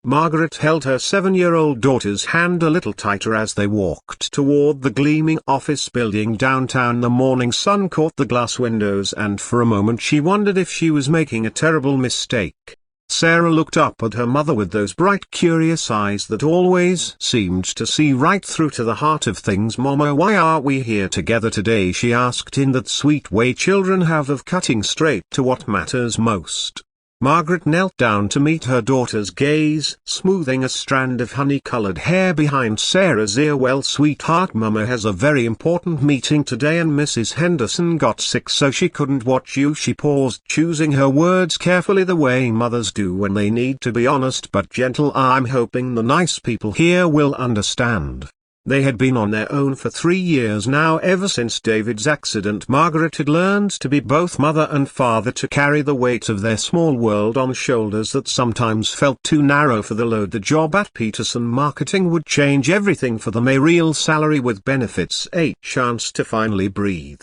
Margaret held her 7-year-old daughter's hand a little tighter as they walked toward the gleaming office building downtown. The morning sun caught the glass windows, and for a moment she wondered if she was making a terrible mistake. Sarah looked up at her mother with those bright, curious eyes that always seemed to see right through to the heart of things. "Mama, why are we here together today?" she asked in that sweet way children have of cutting straight to what matters most. Margaret knelt down to meet her daughter's gaze, smoothing a strand of honey-colored hair behind Sarah's ear. "Well, sweetheart, Mama has a very important meeting today and Mrs. Henderson got sick so she couldn't watch you." She paused, choosing her words carefully the way mothers do when they need to be honest but gentle. "I'm hoping the nice people here will understand." They had been on their own for 3 years now. Ever since David's accident, Margaret had learned to be both mother and father, to carry the weight of their small world on shoulders that sometimes felt too narrow for the load. The job at Peterson Marketing would change everything for them: a real salary with benefits, a chance to finally breathe.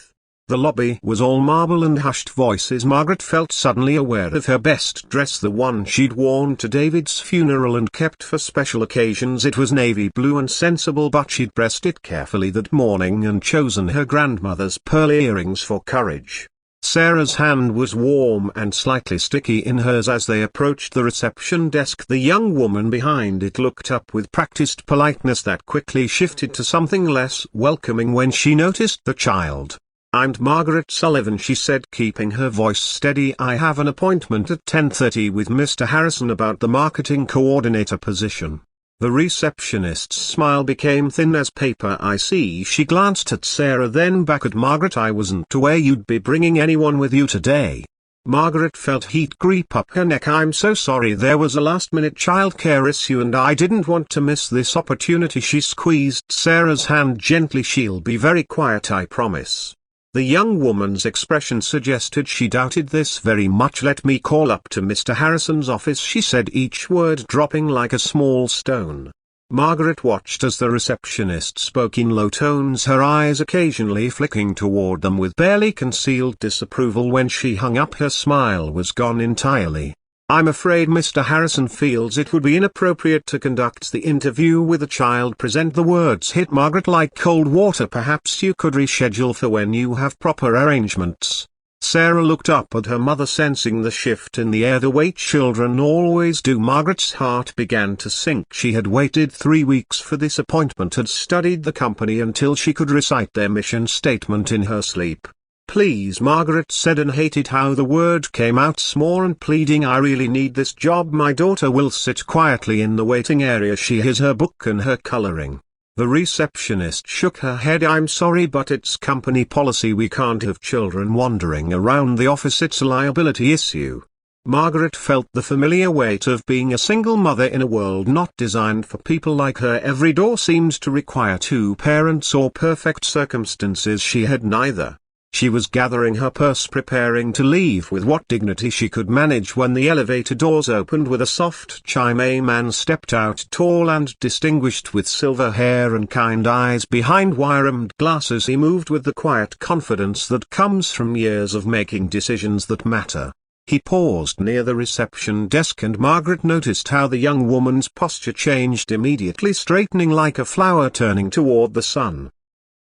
The lobby was all marble and hushed voices. Margaret felt suddenly aware of her best dress, the one she'd worn to David's funeral and kept for special occasions. It was navy blue and sensible, but she'd pressed it carefully that morning and chosen her grandmother's pearl earrings for courage. Sarah's hand was warm and slightly sticky in hers as they approached the reception desk. The young woman behind it looked up with practiced politeness that quickly shifted to something less welcoming when she noticed the child. "I'm Margaret Sullivan," she said, keeping her voice steady. "I have an appointment at 10:30 with Mr. Harrison about the marketing coordinator position." The receptionist's smile became thin as paper. "I see." She glanced at Sarah, then back at Margaret. "I wasn't aware you'd be bringing anyone with you today." Margaret felt heat creep up her neck. "I'm so sorry, there was a last-minute childcare issue and I didn't want to miss this opportunity." She squeezed Sarah's hand gently. "She'll be very quiet, I promise." The young woman's expression suggested she doubted this very much. "Let me call up to Mr. Harrison's office," she said, each word dropping like a small stone. Margaret watched as the receptionist spoke in low tones, her eyes occasionally flicking toward them with barely concealed disapproval. When she hung up, her smile was gone entirely. "I'm afraid Mr. Harrison feels it would be inappropriate to conduct the interview with a child present." The words hit Margaret like cold water. "Perhaps you could reschedule for when you have proper arrangements." Sarah looked up at her mother, sensing the shift in the air the way children always do. Margaret's heart began to sink. She had waited 3 weeks for this appointment, had studied the company until she could recite their mission statement in her sleep. "Please," Margaret said, and hated how the word came out small and pleading. "I really need this job. My daughter will sit quietly in the waiting area. She has her book and her coloring." The receptionist shook her head. "I'm sorry, but it's company policy. We can't have children wandering around the office. It's a liability issue." Margaret felt the familiar weight of being a single mother in a world not designed for people like her. Every door seemed to require 2 parents or perfect circumstances. She had neither. She was gathering her purse, preparing to leave with what dignity she could manage, when the elevator doors opened with a soft chime. A man stepped out, tall and distinguished, with silver hair and kind eyes behind wire-rimmed glasses. He moved with the quiet confidence that comes from years of making decisions that matter. He paused near the reception desk, and Margaret noticed how the young woman's posture changed immediately, straightening like a flower turning toward the sun.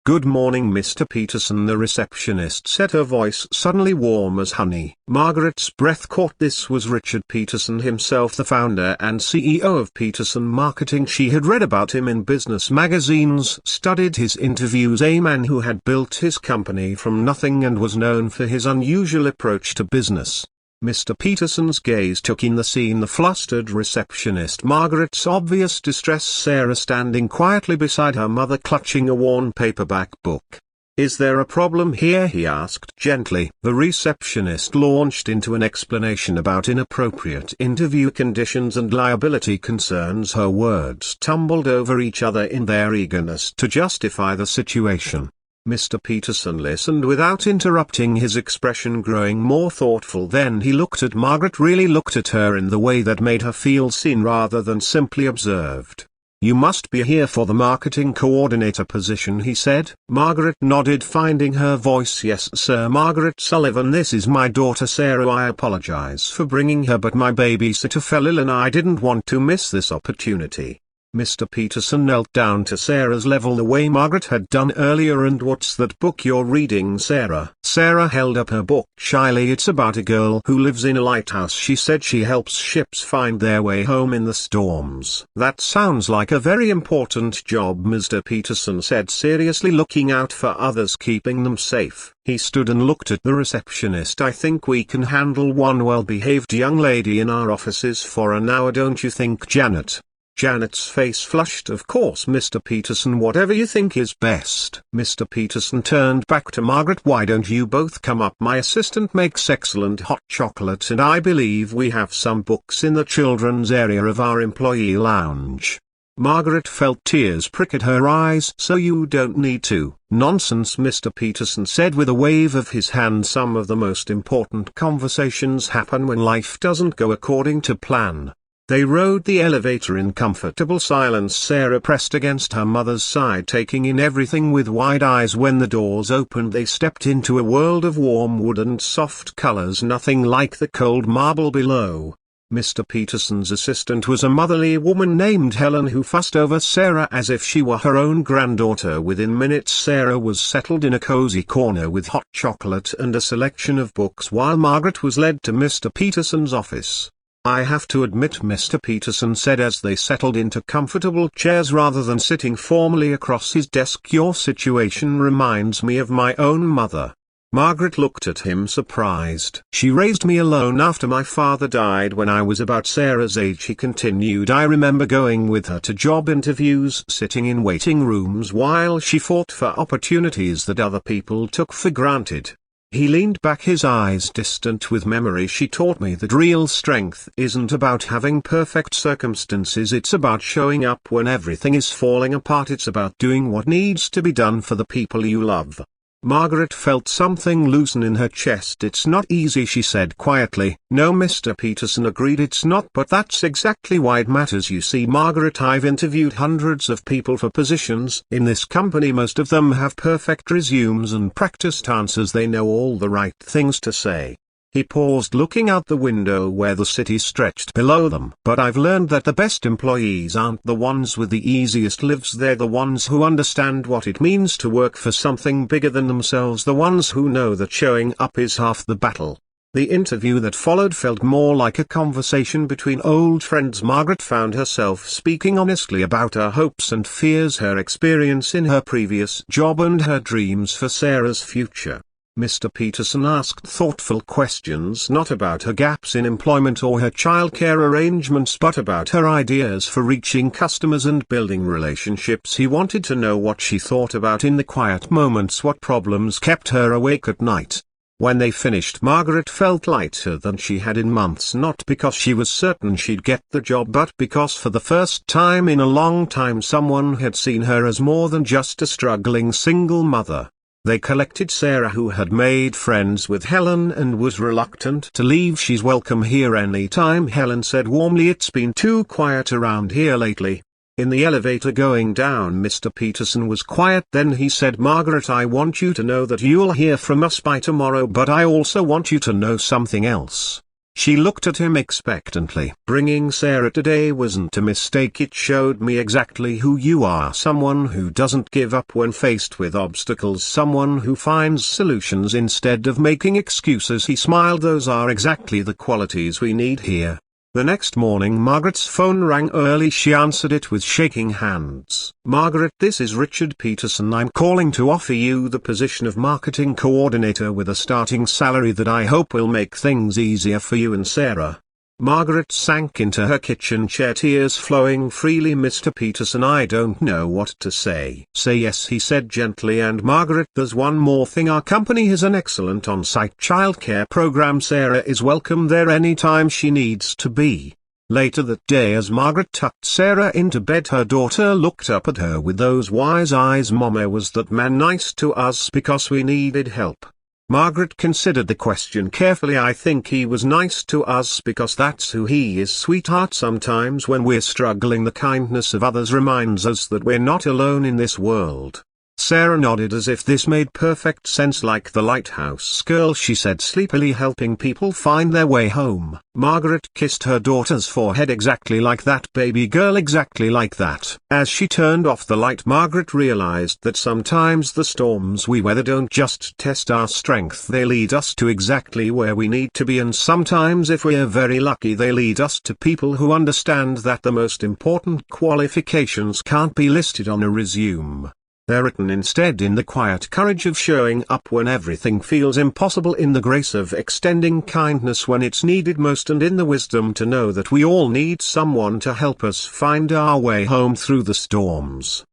"Good morning, Mr. Peterson," the receptionist said, her voice suddenly warm as honey. Margaret's breath caught. This was Richard Peterson himself, the founder and CEO of Peterson Marketing. She had read about him in business magazines, studied his interviews. A man who had built his company from nothing and was known for his unusual approach to business. Mr. Peterson's gaze took in the scene: the flustered receptionist, Margaret's obvious distress, Sarah standing quietly beside her mother clutching a worn paperback book. "Is there a problem here?" he asked gently. The receptionist launched into an explanation about inappropriate interview conditions and liability concerns. Her words tumbled over each other in their eagerness to justify the situation. Mr. Peterson listened without interrupting, his expression growing more thoughtful. Then he looked at Margaret, really looked at her in the way that made her feel seen rather than simply observed. "You must be here for the marketing coordinator position," he said. Margaret nodded, finding her voice. "Yes, sir, Margaret Sullivan. This is my daughter Sarah. I apologize for bringing her, but my babysitter fell ill and I didn't want to miss this opportunity." Mr. Peterson knelt down to Sarah's level the way Margaret had done earlier. "And what's that book you're reading, Sarah?" Sarah held up her book shyly. "It's about a girl who lives in a lighthouse," she said. "She helps ships find their way home in the storms." "That sounds like a very important job," Mr. Peterson said seriously, "looking out for others, keeping them safe." He stood and looked at the receptionist. "I think we can handle one well-behaved young lady in our offices for an hour, don't you think, Janet?" Janet's face flushed. "Of course, Mr. Peterson, whatever you think is best." Mr. Peterson turned back to Margaret. "Why don't you both come up? My assistant makes excellent hot chocolate and I believe we have some books in the children's area of our employee lounge." Margaret felt tears prick at her eyes. "So you don't need to." "Nonsense," Mr. Peterson said with a wave of his hand. "Some of the most important conversations happen when life doesn't go according to plan." They rode the elevator in comfortable silence. Sarah pressed against her mother's side, taking in everything with wide eyes. When the doors opened, they stepped into a world of warm wood and soft colors, nothing like the cold marble below. Mr. Peterson's assistant was a motherly woman named Helen who fussed over Sarah as if she were her own granddaughter. Within minutes Sarah was settled in a cozy corner with hot chocolate and a selection of books while Margaret was led to Mr. Peterson's office. "I have to admit," Mr. Peterson said as they settled into comfortable chairs rather than sitting formally across his desk, "your situation reminds me of my own mother." Margaret looked at him surprised. "She raised me alone after my father died when I was about Sarah's age," he continued. "I remember going with her to job interviews, sitting in waiting rooms while she fought for opportunities that other people took for granted." He leaned back, his eyes distant with memory. "She taught me that real strength isn't about having perfect circumstances, it's about showing up when everything is falling apart. It's about doing what needs to be done for the people you love." Margaret felt something loosen in her chest. "It's not easy," she said quietly. "No," Mr. Peterson agreed, "it's not, but that's exactly why it matters. You see, Margaret, I've interviewed hundreds of people for positions in this company. Most of them have perfect resumes and practiced answers. They know all the right things to say." He paused, looking out the window where the city stretched below them. "But I've learned that the best employees aren't the ones with the easiest lives. They're the ones who understand what it means to work for something bigger than themselves, the ones who know that showing up is half the battle." The interview that followed felt more like a conversation between old friends. Margaret found herself speaking honestly about her hopes and fears, her experience in her previous job and her dreams for Sarah's future. Mr. Peterson asked thoughtful questions, not about her gaps in employment or her childcare arrangements, but about her ideas for reaching customers and building relationships. He wanted to know what she thought about in the quiet moments, what problems kept her awake at night. When they finished, Margaret felt lighter than she had in months, not because she was certain she'd get the job, but because for the first time in a long time someone had seen her as more than just a struggling single mother. They collected Sarah, who had made friends with Helen and was reluctant to leave. "She's welcome here any time," Helen said warmly. "It's been too quiet around here lately." In the elevator going down, Mr. Peterson was quiet. Then he said, "Margaret, I want you to know that you'll hear from us by tomorrow, but I also want you to know something else." She looked at him expectantly. "Bringing Sarah today wasn't a mistake. It showed me exactly who you are, someone who doesn't give up when faced with obstacles, someone who finds solutions instead of making excuses." He smiled. "Those are exactly the qualities we need here." The next morning Margaret's phone rang early. She answered it with shaking hands. "Margaret, this is Richard Peterson. I'm calling to offer you the position of marketing coordinator with a starting salary that I hope will make things easier for you and Sarah." Margaret sank into her kitchen chair, tears flowing freely. "Mr. Peterson, I don't know what to say." "Say yes," he said gently. "And Margaret, there's one more thing. Our company has an excellent on-site childcare program. Sarah is welcome there anytime she needs to be." Later that day, as Margaret tucked Sarah into bed, her daughter looked up at her with those wise eyes. "Mama, was that man nice to us because we needed help?" Margaret considered the question carefully. I think he was nice to us because that's who he is, sweetheart. Sometimes when we're struggling, the kindness of others reminds us that we're not alone in this world. Sarah nodded as if this made perfect sense. Like the lighthouse girl, she said sleepily, helping people find their way home. Margaret kissed her daughter's forehead. Exactly like that, baby girl, exactly like that. As she turned off the light, Margaret realized that sometimes the storms we weather don't just test our strength, they lead us to exactly where we need to be, and sometimes if we're very lucky they lead us to people who understand that the most important qualifications can't be listed on a resume. They're written instead in the quiet courage of showing up when everything feels impossible, in the grace of extending kindness when it's needed most, and in the wisdom to know that we all need someone to help us find our way home through the storms.